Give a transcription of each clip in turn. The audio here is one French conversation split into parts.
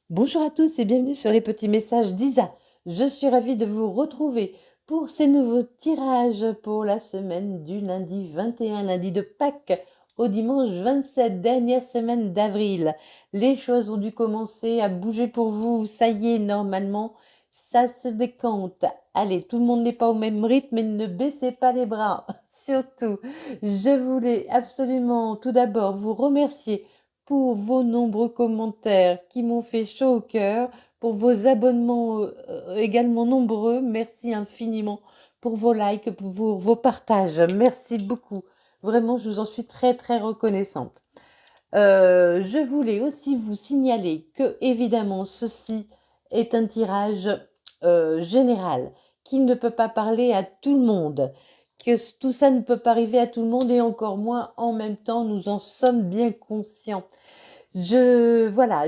Bonjour à tous et bienvenue sur les petits messages d'Isa. Je suis ravie de vous retrouver pour ces nouveaux tirages pour la semaine du lundi 21, lundi de Pâques, au dimanche 27, dernière semaine d'avril. Les choses ont dû commencer à bouger pour vous. Ça y est, normalement, ça se décante. Allez, tout le monde n'est pas au même rythme, mais ne baissez pas les bras. Surtout, je voulais absolument tout d'abord vous remercier pour vos nombreux commentaires qui m'ont fait chaud au cœur, pour vos abonnements également nombreux. Merci infiniment pour vos likes, pour vos partages. Merci beaucoup. Vraiment, je vous en suis très très reconnaissante. Je voulais aussi vous signaler que, évidemment, ceci est un tirage général qui ne peut pas parler à tout le monde, que tout ça ne peut pas arriver à tout le monde et encore moins en même temps, nous en sommes bien conscients. Voilà,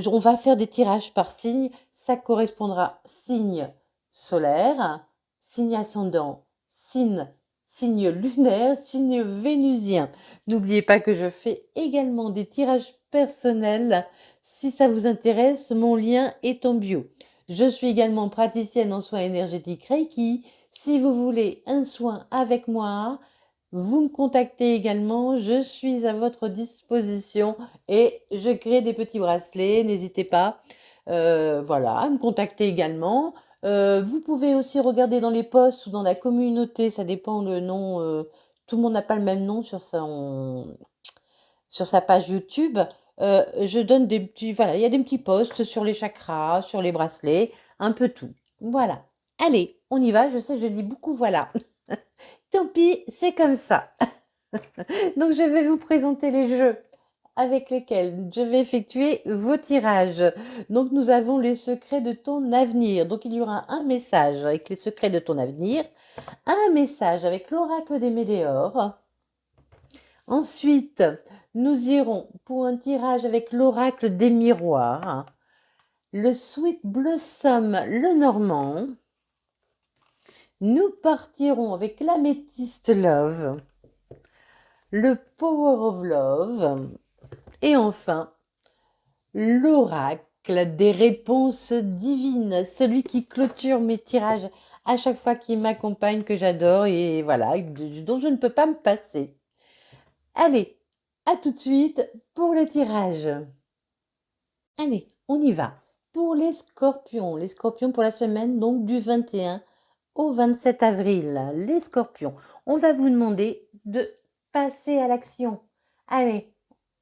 on va faire des tirages par signe. Ça correspondra signe solaire, signe ascendant, signe lunaire, signe vénusien. N'oubliez pas que je fais également des tirages personnels. Si ça vous intéresse, mon lien est en bio. Je suis également praticienne en soins énergétiques Reiki. Si vous voulez un soin avec moi, vous me contactez également. Je suis à votre disposition et je crée des petits bracelets. N'hésitez pas, voilà, à me contacter également. Vous pouvez aussi regarder dans les posts ou dans la communauté, ça dépend le nom. Tout le monde n'a pas le même nom sur sa page YouTube. Je donne des petits, voilà, il y a des petits posts sur les chakras, sur les bracelets, un peu tout. Voilà. Allez, on y va. Je sais que je dis beaucoup voilà. Tant pis, c'est comme ça. Donc, je vais vous présenter les jeux avec lesquels je vais effectuer vos tirages. Donc, nous avons les secrets de ton avenir. Donc, il y aura un message avec les secrets de ton avenir, un message avec l'oracle des météores. Ensuite, nous irons pour un tirage avec l'oracle des miroirs, le Sweet Blossom, le Normand. Nous partirons avec l'améthyste Love, le Power of Love. Et enfin, l'oracle des réponses divines, celui qui clôture mes tirages à chaque fois, qui m'accompagne, que j'adore et voilà, dont je ne peux pas me passer. Allez, à tout de suite pour le tirage. Allez, on y va. Pour les scorpions pour la semaine donc du 21 au 27 avril, les scorpions, on va vous demander de passer à l'action. Allez,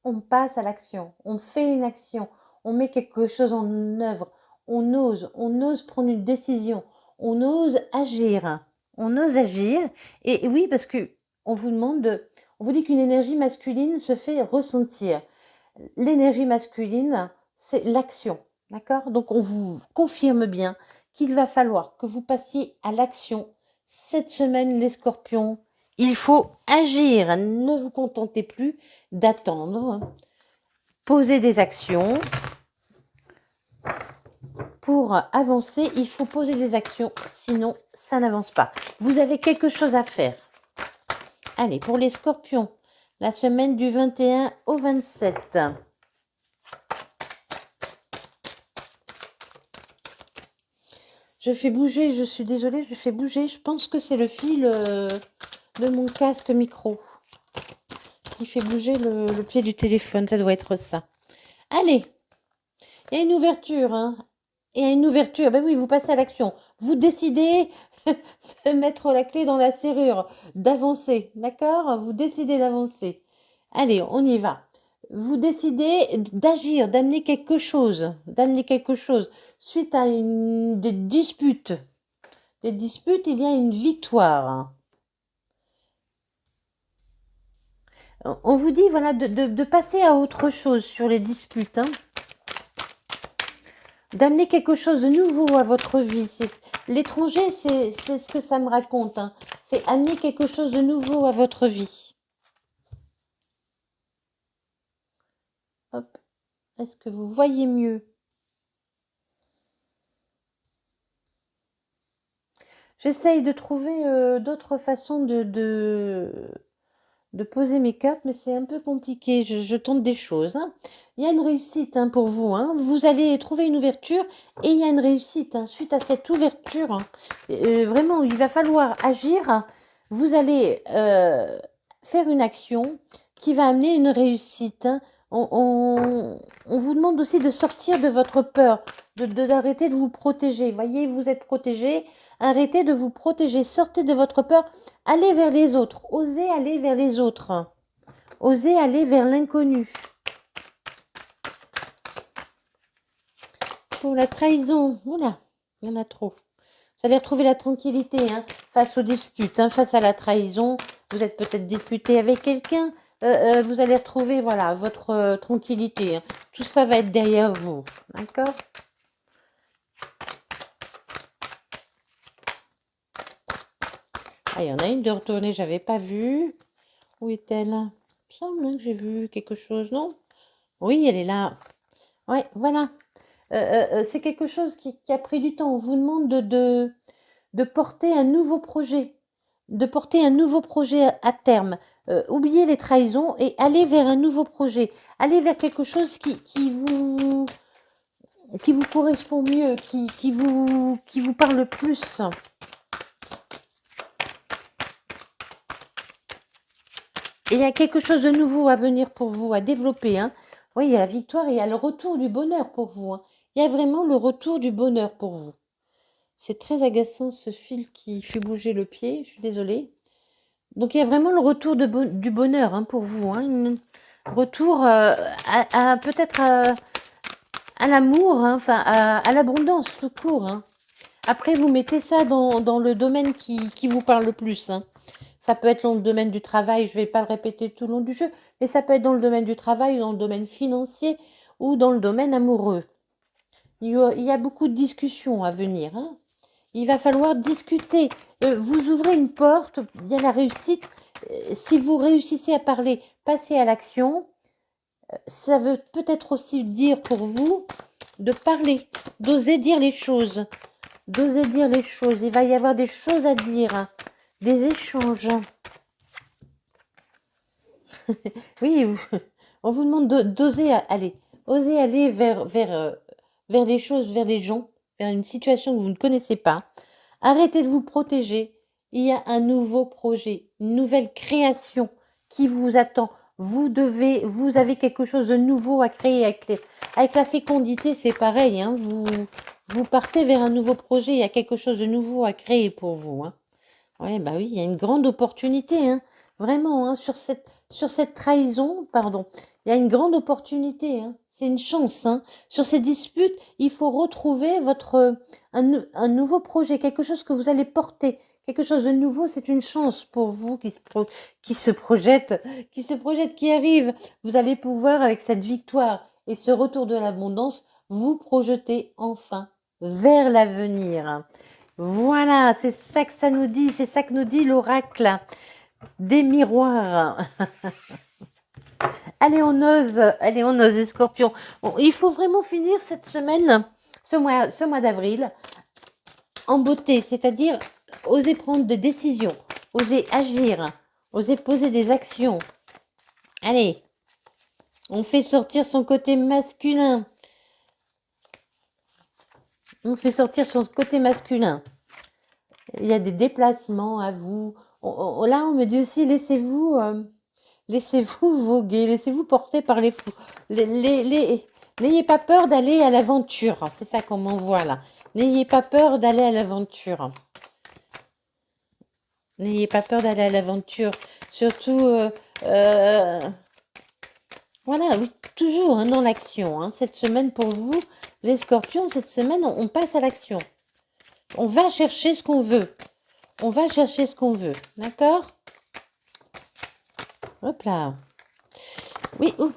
on passe à l'action, on fait une action, on met quelque chose en œuvre, on ose prendre une décision, on ose agir, on ose agir. Et oui, parce que on vous dit qu'une énergie masculine se fait ressentir. L'énergie masculine, c'est l'action, d'accord? Donc on vous confirme bien qu'il va falloir que vous passiez à l'action cette semaine, les scorpions. Il faut agir, ne vous contentez plus d'attendre. Posez des actions. Pour avancer, il faut poser des actions, sinon ça n'avance pas. Vous avez quelque chose à faire. Allez, pour les scorpions, la semaine du 21 au 27. Je fais bouger, je suis désolée, je fais bouger. Je pense que c'est le fil de mon casque micro qui fait bouger le pied du téléphone. Ça doit être ça. Allez, il y a une ouverture, hein. Il y a une ouverture. Ben oui, vous passez à l'action. Vous décidez de mettre la clé dans la serrure, d'avancer, d'accord? Vous décidez d'avancer. Allez, on y va. Vous décidez d'agir, d'amener quelque chose, suite à des disputes. Des disputes, il y a une victoire. On vous dit, voilà, de passer à autre chose sur les disputes, hein. D'amener quelque chose de nouveau à votre vie. L'étranger, c'est ce que ça me raconte, hein. C'est amener quelque chose de nouveau à votre vie. Hop. Est-ce que vous voyez mieux? J'essaye de trouver d'autres façons de poser mes cartes, mais c'est un peu compliqué. Je tente des choses, hein. Il y a une réussite, hein, pour vous, hein. Vous allez trouver une ouverture et il y a une réussite, hein, suite à cette ouverture, hein. Vraiment, il va falloir agir. Vous allez faire une action qui va amener une réussite, hein. On vous demande aussi de sortir de votre peur, d'arrêter de vous protéger. Voyez, vous êtes protégé. Arrêtez de vous protéger. Sortez de votre peur. Allez vers les autres. Osez aller vers les autres. Osez aller vers l'inconnu. Pour la trahison, voilà, il y en a trop. Vous allez retrouver la tranquillité, hein, face aux disputes, hein, face à la trahison. Vous êtes peut-être disputé avec quelqu'un. Vous allez retrouver, voilà, votre tranquillité, hein. Tout ça va être derrière vous. D'accord? Ah, il y en a une de retournée, j'avais pas vu. Où est-elle? Il me semble, hein, que j'ai vu quelque chose, non? Oui, elle est là. Ouais, voilà. C'est quelque chose qui a pris du temps. On vous demande de porter un nouveau projet, de porter un nouveau projet à terme. Oubliez les trahisons et allez vers un nouveau projet. Allez vers quelque chose qui vous correspond mieux, qui vous parle plus. Et il y a quelque chose de nouveau à venir pour vous, à développer, hein. Oui, il y a la victoire et il y a le retour du bonheur pour vous, hein. Il y a vraiment le retour du bonheur pour vous. C'est très agaçant ce fil qui fait bouger le pied, je suis désolée. Donc il y a vraiment le retour du bonheur, hein, pour vous, hein. Retour peut-être à l'amour, hein, enfin à l'abondance tout court, hein. Après, vous mettez ça dans le domaine qui vous parle le plus, hein. Ça peut être dans le domaine du travail, je ne vais pas le répéter tout le long du jeu, mais ça peut être dans le domaine du travail, dans le domaine financier ou dans le domaine amoureux. Il y a beaucoup de discussions à venir, hein. Il va falloir discuter. Vous ouvrez une porte, il y a la réussite. Si vous réussissez à parler, passez à l'action. Ça veut peut-être aussi dire pour vous de parler, d'oser dire les choses. D'oser dire les choses. Il va y avoir des choses à dire, hein, des échanges. Oui, on vous demande d'oser aller. Oser aller vers les choses, vers les gens, vers une situation que vous ne connaissez pas. Arrêtez de vous protéger. Il y a un nouveau projet, une nouvelle création qui vous attend. Vous avez quelque chose de nouveau à créer avec la fécondité, c'est pareil, hein. Vous partez vers un nouveau projet. Il y a quelque chose de nouveau à créer pour vous, hein. Ouais, bah oui, il y a une grande opportunité, hein. Vraiment, hein, sur cette trahison, pardon, il y a une grande opportunité, hein. C'est une chance, hein. Sur ces disputes, il faut retrouver un nouveau projet, quelque chose que vous allez porter, quelque chose de nouveau. C'est une chance pour vous qui se projette, qui arrive. Vous allez pouvoir, avec cette victoire et ce retour de l'abondance, vous projeter enfin vers l'avenir. Voilà, c'est ça que ça nous dit, c'est ça que nous dit l'oracle des miroirs. Allez, on ose, les scorpions. Bon, il faut vraiment finir cette semaine, ce mois d'avril, en beauté, c'est-à-dire oser prendre des décisions, oser agir, oser poser des actions. Allez, on fait sortir son côté masculin. On fait sortir son côté masculin. Il y a des déplacements à vous. Là, on me dit aussi, laissez-vous voguer, laissez-vous porter par les fous. N'ayez pas peur d'aller à l'aventure. C'est ça qu'on m'envoie là. N'ayez pas peur d'aller à l'aventure. N'ayez pas peur d'aller à l'aventure. Surtout, voilà, oui, toujours, hein, dans l'action, hein. Cette semaine pour vous, les scorpions, cette semaine, on passe à l'action. On va chercher ce qu'on veut. On va chercher ce qu'on veut. D'accord? Hop là. Oui, oups.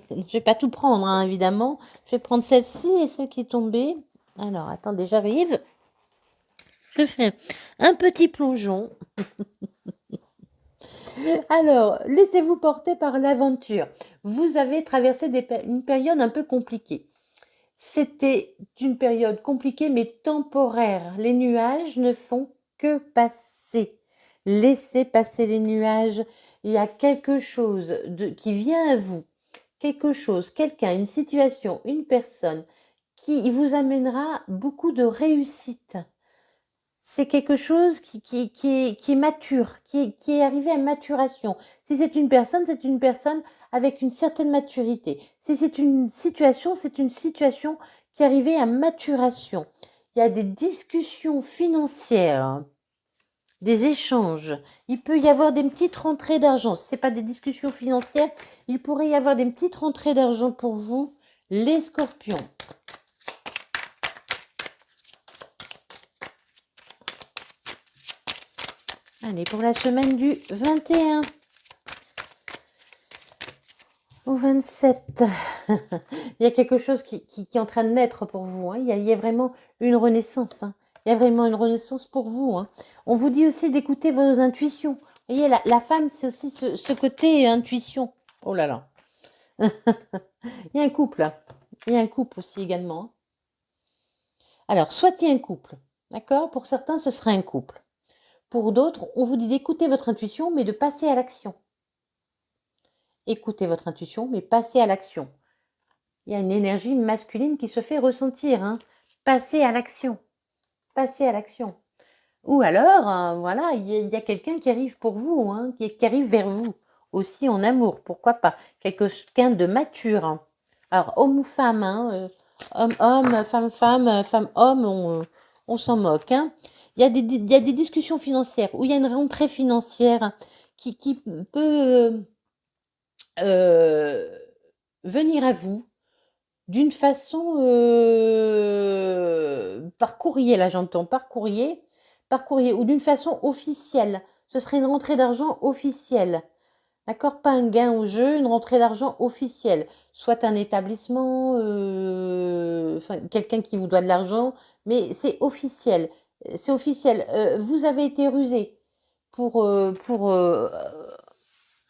Je vais pas tout prendre, hein, évidemment. Je vais prendre celle-ci et celle qui est tombée. Alors, attendez, j'arrive. Je fais un petit plongeon. Alors, laissez-vous porter par l'aventure. Vous avez traversé une période un peu compliquée. C'était une période compliquée mais temporaire. Les nuages ne font que passer. Laissez passer les nuages. il y a quelque chose qui vient à vous, quelque chose, quelqu'un, une situation, une personne qui vous amènera beaucoup de réussite. C'est quelque chose qui est mature, qui est arrivé à maturation. Si c'est une personne avec une certaine maturité. Si c'est une situation qui est arrivée à maturation. Il y a des discussions financières, des échanges. Il peut y avoir des petites rentrées d'argent. Si ce n'est pas des discussions financières, il pourrait y avoir des petites rentrées d'argent pour vous, les scorpions. Allez, pour la semaine du 21 au 27, il y a quelque chose qui est en train de naître pour vous. Hein. Il y a vraiment une renaissance. Hein. Il y a vraiment une renaissance pour vous. Hein. On vous dit aussi d'écouter vos intuitions. Vous voyez, la femme, c'est aussi ce côté intuition. Oh là là. Il y a un couple. Là. Il y a un couple aussi également. Hein. Alors, soit il y a un couple. D'accord? Pour certains, ce sera un couple. Pour d'autres, on vous dit d'écouter votre intuition, mais de passer à l'action. Écoutez votre intuition, mais passez à l'action. Il y a une énergie masculine qui se fait ressentir. Hein. Passez à l'action. Passez à l'action. Ou alors, voilà, il y a quelqu'un qui arrive pour vous, hein, qui arrive vers vous, aussi en amour, pourquoi pas. Quelqu'un de mature. Hein. Alors, homme ou femme, hein, homme, femme, homme, on s'en moque. Hein. Il y a des discussions financières, où il y a une rentrée financière qui peut venir à vous d'une façon par courrier, là j'entends, par courrier, ou d'une façon officielle. Ce serait une rentrée d'argent officielle. D'accord? Pas un gain au jeu, une rentrée d'argent officielle. Soit un établissement, quelqu'un qui vous doit de l'argent, mais c'est officiel. C'est officiel. Vous avez été rusé pour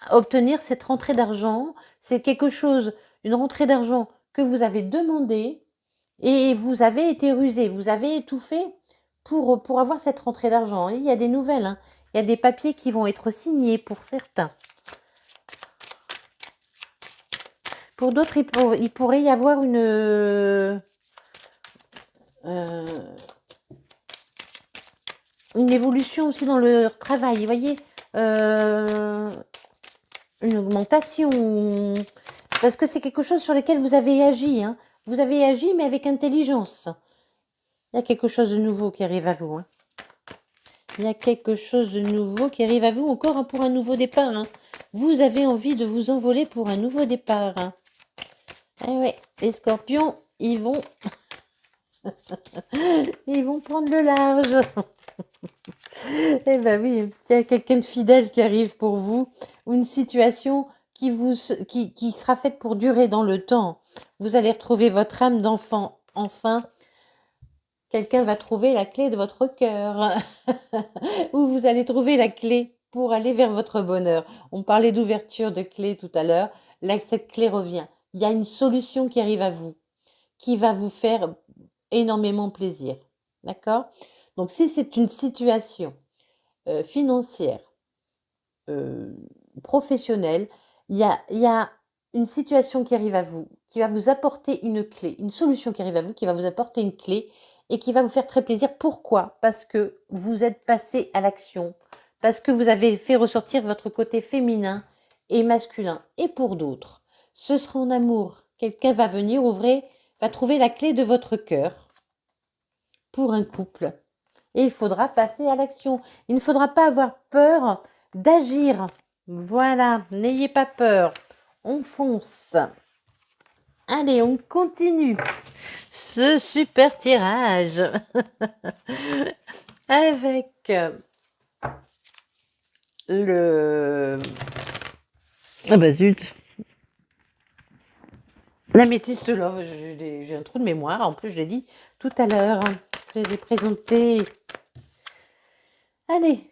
obtenir cette rentrée d'argent. C'est quelque chose, une rentrée d'argent que vous avez demandé et vous avez été rusé. Vous avez tout fait pour avoir cette rentrée d'argent. Il y a des nouvelles. Hein. Il y a des papiers qui vont être signés pour certains. Pour d'autres, il pourrait y avoir une évolution aussi dans leur travail. Vous voyez, une augmentation. Parce que c'est quelque chose sur lequel vous avez agi. Hein. Vous avez agi, mais avec intelligence. Il y a quelque chose de nouveau qui arrive à vous. Hein. Il y a quelque chose de nouveau qui arrive à vous, encore hein, pour un nouveau départ. Hein. Vous avez envie de vous envoler pour un nouveau départ. Hein. Eh ouais, les scorpions, ils vont prendre le large. Eh ben oui, il y a quelqu'un de fidèle qui arrive pour vous, ou une situation qui sera faite pour durer dans le temps. Vous allez retrouver votre âme d'enfant. Enfin, quelqu'un va trouver la clé de votre cœur. Ou vous allez trouver la clé pour aller vers votre bonheur. On parlait d'ouverture de clé tout à l'heure. Là, cette clé revient. Il y a une solution qui arrive à vous, qui va vous faire énormément plaisir. D'accord? Donc, si c'est une situation financière, professionnelle, il y a une situation qui arrive à vous, qui va vous apporter une clé, une solution qui arrive à vous, qui va vous apporter une clé et qui va vous faire très plaisir. Pourquoi? Parce que vous êtes passé à l'action, parce que vous avez fait ressortir votre côté féminin et masculin. Et pour d'autres, ce sera en amour. Quelqu'un va venir va trouver la clé de votre cœur pour un couple. Et il faudra passer à l'action. Il ne faudra pas avoir peur d'agir. Voilà, n'ayez pas peur. On fonce. Allez, on continue ce super tirage avec le... Ah bah zut. L'améthyste love, j'ai un trou de mémoire. En plus, je l'ai dit tout à l'heure. Je les ai présentés. Allez,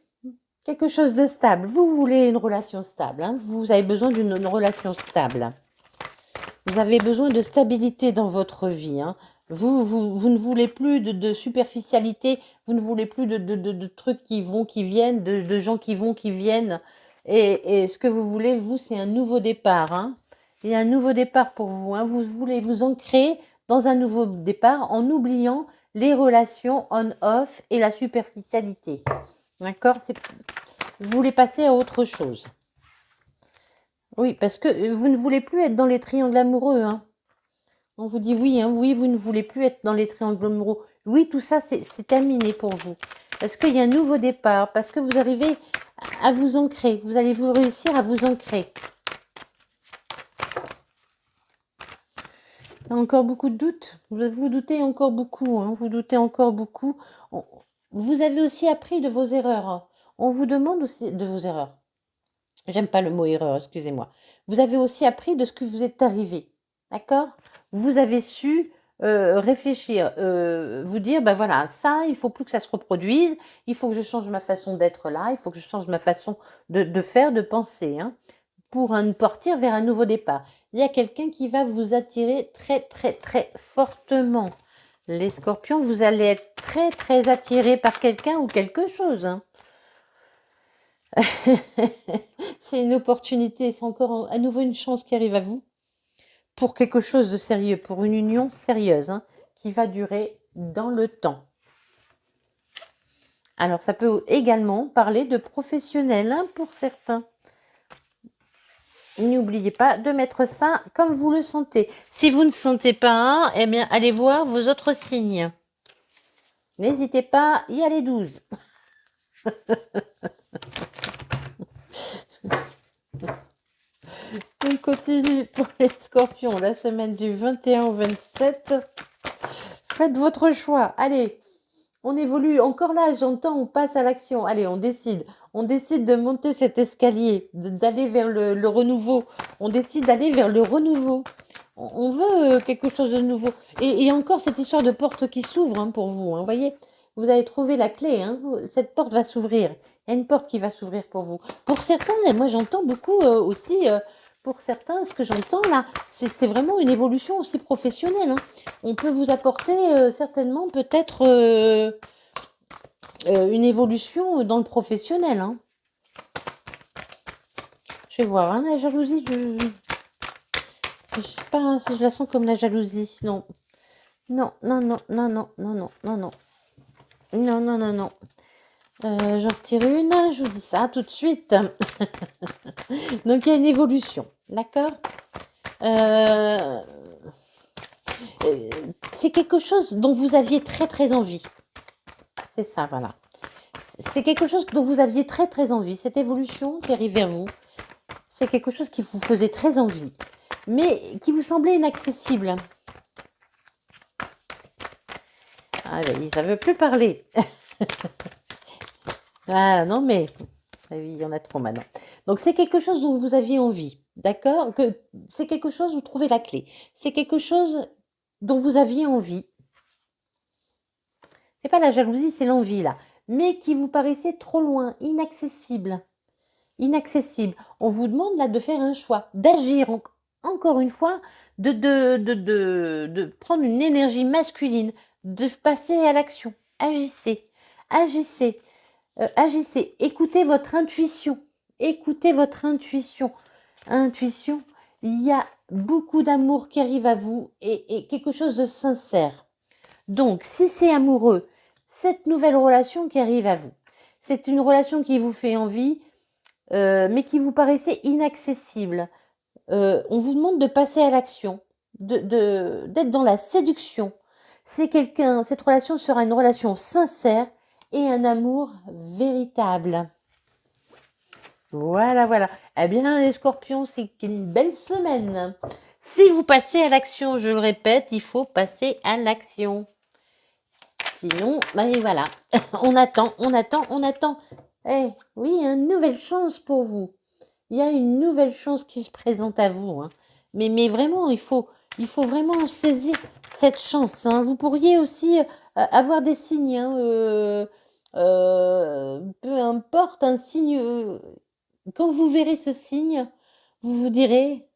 quelque chose de stable. Vous voulez une relation stable. Hein. Vous avez besoin d'une relation stable. Vous avez besoin de stabilité dans votre vie. Hein. Vous ne voulez plus de superficialité. Vous ne voulez plus de trucs qui vont, qui viennent, de gens qui vont, qui viennent. Et ce que vous voulez, vous, c'est un nouveau départ. Hein. Il y a un nouveau départ pour vous. Hein. Vous voulez vous ancrer dans un nouveau départ en oubliant les relations on-off et la superficialité. D'accord? Vous voulez passer à autre chose. Oui, parce que vous ne voulez plus être dans les triangles amoureux. Hein. On vous dit oui, hein, oui, vous ne voulez plus être dans les triangles amoureux. Oui, tout ça, c'est terminé pour vous. Parce qu'il y a un nouveau départ, parce que vous arrivez à vous ancrer. Vous allez vous réussir à vous ancrer. Il y a encore beaucoup de doutes. Vous doutez encore beaucoup. Hein, vous doutez encore beaucoup. Vous avez aussi appris de vos erreurs. Hein. On vous demande aussi de vos erreurs. J'aime pas le mot erreur, excusez-moi. Vous avez aussi appris de ce que vous êtes arrivé. D'accord? Vous avez su réfléchir, vous dire, ben voilà, ça, il faut plus que ça se reproduise, il faut que je change ma façon d'être là, il faut que je change ma façon de faire, de penser, hein, pour partir vers un nouveau départ. Il y a quelqu'un qui va vous attirer très, très, très fortement. Les scorpions, vous allez être très, très attirés par quelqu'un ou quelque chose, hein. C'est une opportunité, c'est encore à nouveau une chance qui arrive à vous pour quelque chose de sérieux, pour une union sérieuse hein, qui va durer dans le temps. Alors, ça peut également parler de professionnel hein, pour certains. N'oubliez pas de mettre ça comme vous le sentez. Si vous ne sentez pas un, eh bien, allez voir vos autres signes. N'hésitez pas, il y a les 12. On continue pour les scorpions, la semaine du 21 au 27. Faites votre choix. Allez, on évolue. Encore là, j'entends, on passe à l'action. Allez, on décide. On décide de monter cet escalier, d'aller vers le renouveau. On décide d'aller vers le renouveau. On veut quelque chose de nouveau. Et encore cette histoire de porte qui s'ouvre hein, pour vous. Hein, voyez, vous avez trouvé la clé. Hein, cette porte va s'ouvrir. Il y a une porte qui va s'ouvrir pour vous. Pour certains, et moi j'entends beaucoup aussi... pour certains, ce que j'entends là, c'est vraiment une évolution aussi professionnelle. Hein. On peut vous apporter certainement peut-être une évolution dans le professionnel. Hein. Je vais voir, hein, la jalousie, je sais pas hein, si je la sens comme la jalousie. Non. Non, non, non, non, non, non, non, non, non. Non, non, non, non. J'en retire une, je vous dis ça tout de suite. Donc il y a une évolution, d'accord c'est quelque chose dont vous aviez très très envie. C'est ça, voilà. C'est quelque chose dont vous aviez très très envie. Cette évolution qui arrive vers vous, c'est quelque chose qui vous faisait très envie, mais qui vous semblait inaccessible. Ah oui, ça ne veut plus parler. Voilà, non mais... Ah oui, il y en a trop maintenant. Donc c'est quelque chose dont vous aviez envie, d'accord? Que c'est quelque chose, vous trouvez la clé. C'est quelque chose dont vous aviez envie. C'est pas la jalousie, c'est l'envie là. Mais qui vous paraissait trop loin, inaccessible. Inaccessible. On vous demande là de faire un choix, d'agir encore une fois, de prendre une énergie masculine, de passer à l'action. Agissez, agissez, agissez. Écoutez votre intuition. Écoutez votre intuition. Intuition, il y a beaucoup d'amour qui arrive à vous et quelque chose de sincère. Donc, si c'est amoureux, cette nouvelle relation qui arrive à vous, c'est une relation qui vous fait envie, mais qui vous paraissait inaccessible. On vous demande de passer à l'action, d'être dans la séduction. Cette relation sera une relation sincère et un amour véritable. Voilà, voilà. Eh bien, les scorpions, c'est une belle semaine. Si vous passez à l'action, je le répète, il faut passer à l'action. Sinon, ben voilà, on attend, on attend, on attend. Eh, oui, il y a une nouvelle chance pour vous. Il y a une nouvelle chance qui se présente à vous. Hein. Mais vraiment, il faut vraiment saisir cette chance. Hein. Vous pourriez aussi avoir des signes. Hein, peu importe, un signe. Quand vous verrez ce signe, vous vous direz,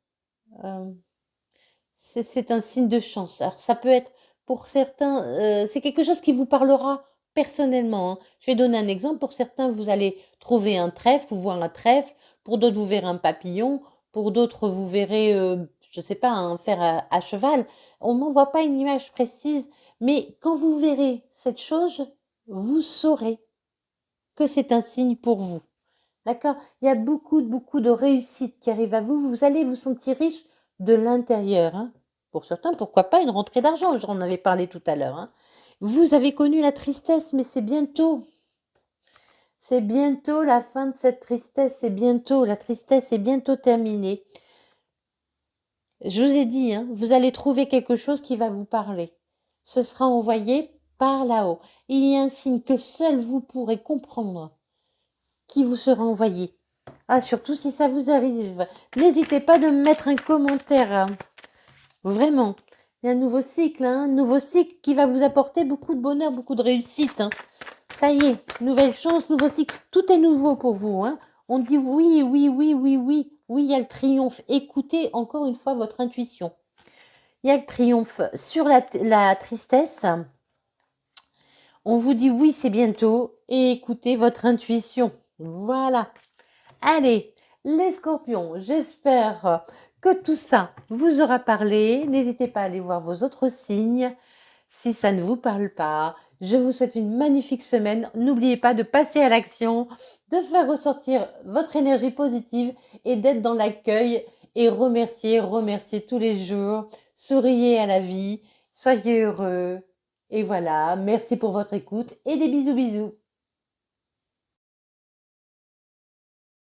c'est un signe de chance. Alors ça peut être pour certains, c'est quelque chose qui vous parlera personnellement. Hein. Je vais donner un exemple. Pour certains, vous allez trouver un trèfle ou voir un trèfle. Pour d'autres, vous verrez un papillon. Pour d'autres, vous verrez, je ne sais pas, un fer à cheval. On ne m'envoie pas une image précise, mais quand vous verrez cette chose, vous saurez que c'est un signe pour vous. D'accord? Il y a beaucoup de réussite qui arrive à vous. Vous allez vous sentir riche de l'intérieur, hein. Pour certains, pourquoi pas une rentrée d'argent? J'en avais parlé tout à l'heure, hein. Vous avez connu la tristesse, mais c'est bientôt. C'est bientôt la fin de cette tristesse. C'est bientôt. La tristesse est bientôt terminée. Je vous ai dit, hein, vous allez trouver quelque chose qui va vous parler. Ce sera envoyé par là-haut. Il y a un signe que seul vous pourrez comprendre qui vous sera envoyé. Ah, surtout si ça vous arrive. N'hésitez pas de me mettre un commentaire, hein. Vraiment. Il y a un nouveau cycle, hein, un nouveau cycle qui va vous apporter beaucoup de bonheur, beaucoup de réussite, hein. Ça y est, nouvelle chance, nouveau cycle. Tout est nouveau pour vous, hein. On dit oui, oui, oui, oui, oui. Oui, il y a le triomphe. Écoutez encore une fois votre intuition. Il y a le triomphe sur la tristesse. On vous dit oui, c'est bientôt. Et écoutez votre intuition. Voilà. Allez, les scorpions, j'espère que tout ça vous aura parlé. N'hésitez pas à aller voir vos autres signes. Si ça ne vous parle pas, je vous souhaite une magnifique semaine. N'oubliez pas de passer à l'action, de faire ressortir votre énergie positive et d'être dans l'accueil et remercier tous les jours. Souriez à la vie, soyez heureux. Et voilà, merci pour votre écoute et des bisous bisous.